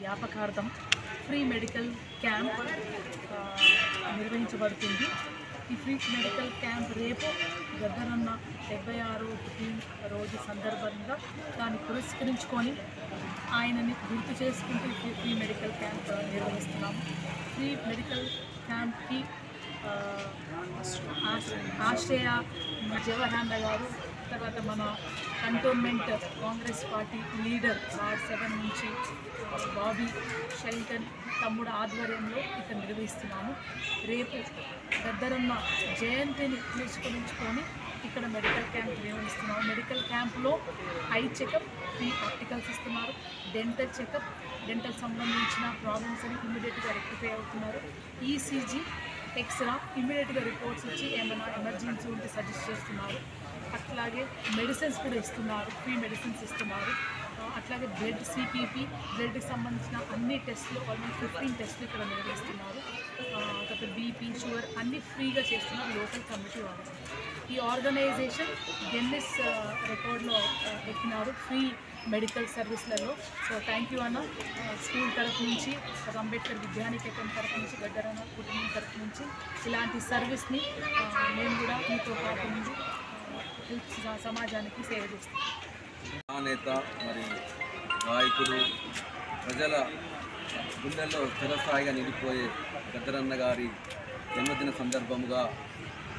వ్యాపకార్థం free medical camp నిర్వహించబడుతుంది. ఈ free medical camp రేపు గద్దరన్న 76వ రోజు సందర్భంగా దాన్ని పురస్కరించుకొని ఆయనని గుర్తు చేసుకుంటూ ఫ్రీ మెడికల్ క్యాంప్ నిర్వహిస్తున్నాము. ఫ్రీ మెడికల్ క్యాంప్కి ఆశ్రయ జవహర్ గారు, తర్వాత మన cantonment Congress party leader ward 7 నుంచి బాబీ షెల్టన్ తమ్ముడు ఆధ్వర్యంలో ఇక్కడ నిర్వహిస్తున్నాము. రేపు గద్దరన్న జయంతిని పురస్కరించుకొని ఇక్కడ మెడికల్ క్యాంప్ నిర్వహిస్తున్నాము. మెడికల్ క్యాంప్లో ఐ చెకప్, ఫ్రీ ఆర్టికల్స్ ఇస్తున్నారు. డెంటల్ చెకప్, డెంటల్ సంబంధించిన ప్రాబ్లమ్స్ అని ఇమ్మీడియట్గా రెక్టిఫై అవుతున్నారు. ఈసీజీ, ఎక్స్రా ఇమ్మీడియట్గా రిపోర్ట్స్ ఇచ్చి ఏమైనా ఎమర్జెన్సీ ఉంటే సజెస్ట్ చేస్తున్నారు. అట్లాగే మెడిసిన్స్ కూడా ఇస్తున్నారు, ఫ్రీ మెడిసిన్స్ ఇస్తున్నారు. అట్లాగే బ్లడ్ సిపిపి, బ్లడ్కి సంబంధించిన అన్ని టెస్టులు ఆల్మోస్ట్ 15 టెస్టులు ఇక్కడ నిర్వహిస్తున్నారు. తర్వాత బీపీ, షుగర్ అన్నీ ఫ్రీగా చేస్తున్నారు లోకల్ కమిటీ వాళ్ళు. ఈ ఆర్గనైజేషన్ గిన్నిస్ రికార్డులో ఎక్కినారు ఫ్రీ మెడికల్ సర్వీస్లలో. సో థ్యాంక్ యూ అన్న. స్కూల్ తరఫు నుంచి, అంబేద్కర్ విద్యానికేతన్ తరఫు నుంచి, గద్దరన్న కుటుంబం తరఫు నుంచి ఇలాంటి సర్వీస్ని మేము కూడా మీతో పాటు నుంచి సమాజానికి సేవ చేస్తాం. నేత మరి నాయకుడు, ప్రజల గుండెల్లో చిరస్థాయిగా నిలిపోయే గద్దరన్న గారి జన్మదిన సందర్భంగా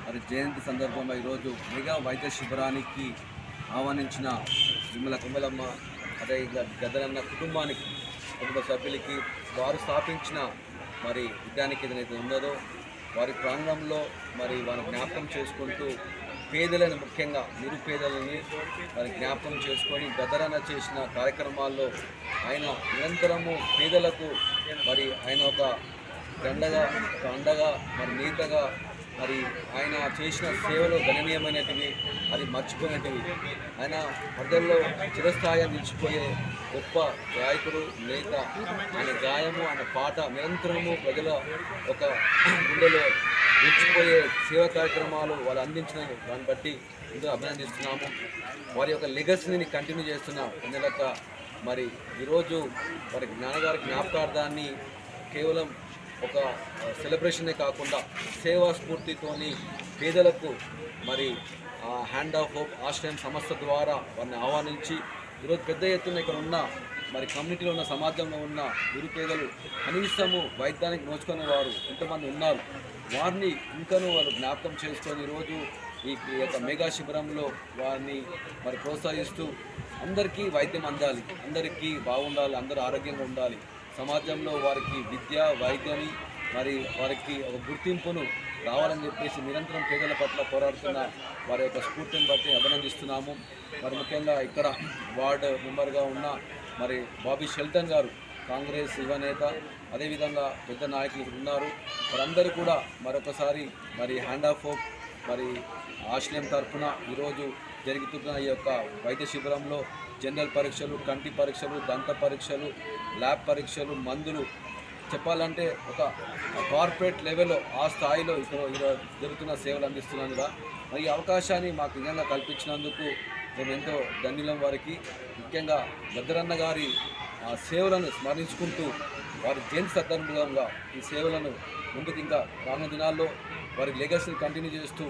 మరి జయంతి సందర్భంగా ఈరోజు మెగా వైద్య శిబిరానికి ఆహ్వానించిన విమల కుమలమ్మ, అదే గద్దరన్న కుటుంబానికి, కుటుంబ సభ్యులకి, వారు స్థాపించిన మరి విద్యానికేతన్ ఏదైతే ఉన్నదో వారి ప్రాంగణంలో మరి వారు జ్ఞాపకం చేసుకుంటూ పేదలను, ముఖ్యంగా నిరుపేదలని మరి జ్ఞాపకం చేసుకొని గద్దరన్న చేసిన కార్యక్రమాల్లో ఆయన నిరంతరము పేదలకు మరి ఆయన ఒక అండగా మరి నేతగా మరి ఆయన చేసిన సేవలు గణనీయమైనటివి, అది మర్చిపోయినటివి. ఆయన ప్రజల్లో చిరస్థాయిగా నిలిచిపోయే గొప్ప గాయకుడు, నేత. ఆయన గాయము, ఆయన పాట నిరంతరము ప్రజల ఒక గుండెలో నిలిచిపోయే సేవా కార్యక్రమాలు వాళ్ళు అందించిన దాన్ని బట్టి ఎంతో అభినందిస్తున్నాము. వారి యొక్క లెగసీని కంటిన్యూ చేస్తున్న ప్రజలక మరి ఈరోజు వారి నాన్నగారి జ్ఞాపకార్థాన్ని కేవలం ఒక సెలబ్రేషనే కాకుండా సేవా స్ఫూర్తితోని పేదలకు మరి హ్యాండ్ ఆఫ్ హోప్ ఆశ్రయం సంస్థ ద్వారా వారిని ఆహ్వానించి ఈరోజు పెద్ద ఎత్తున ఇక్కడ ఉన్న మరి కమ్యూనిటీలో ఉన్న, సమాజంలో ఉన్న నిరుపేదలు కనీసము వైద్యానికి నోచుకునే వారు ఎంతమంది ఉన్నారు. వారిని ఇంకనూ వారు జ్ఞాపకం చేసుకొని ఈరోజు ఈ యొక్క మెగా శిబిరంలో వారిని మరి ప్రోత్సహిస్తూ అందరికీ వైద్యం అందాలి, అందరికీ బాగుండాలి, అందరూ ఆరోగ్యంగా ఉండాలి, సమాజంలో వారికి విద్య, వైద్యాన్ని మరి వారికి ఒక గుర్తింపును రావాలని చెప్పేసి నిరంతరం పేదల పట్ల పోరాడుతున్న వారి యొక్క స్ఫూర్తిని బట్టి అభినందిస్తున్నాము. మరి ముఖ్యంగా ఇక్కడ వార్డు మెంబర్గా ఉన్న మరి బాబీ షెల్టన్ గారు, కాంగ్రెస్ యువ నేత, అదేవిధంగా పెద్ద నాయకులు ఉన్నారు. వారందరూ కూడా మరొకసారి మరి హ్యాండ్ ఆఫ్ హోప్ మరి ఆశ్రయం తరఫున ఈరోజు జరుగుతున్న ఈ యొక్క వైద్య శిబిరంలో జనరల్ పరీక్షలు, కంటి పరీక్షలు, దంత పరీక్షలు, ల్యాబ్ పరీక్షలు, మందులు, చెప్పాలంటే ఒక కార్పొరేట్ లెవెల్లో ఆ స్థాయిలో ఇక్కడ జరుగుతున్న సేవలు అందిస్తున్నందుగా మరి ఈ అవకాశాన్ని మాకు నిజంగా కల్పించినందుకు మేము ఎంతో ధన్యులం. వారికి ముఖ్యంగా గద్దరన్న గారి సేవలను స్మరించుకుంటూ వారి జయంతి సందర్భంగా ఈ సేవలను ముందుకు ఇంకా రానున్న దినాల్లో వారి లెగసీని కంటిన్యూ చేస్తూ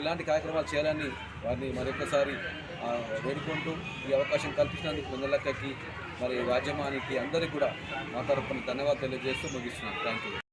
ఇలాంటి కార్యక్రమాలు చేయాలని వారిని మరొకసారి వేడుకుంటూ ఈ అవకాశం కల్పించినందుకు ముందలక్కకి మరి రాజ్యమానికి అందరికీ కూడా మా తరఫున ధన్యవాదాలు తెలియజేస్తూ ముగిస్తున్నాను. Thank you.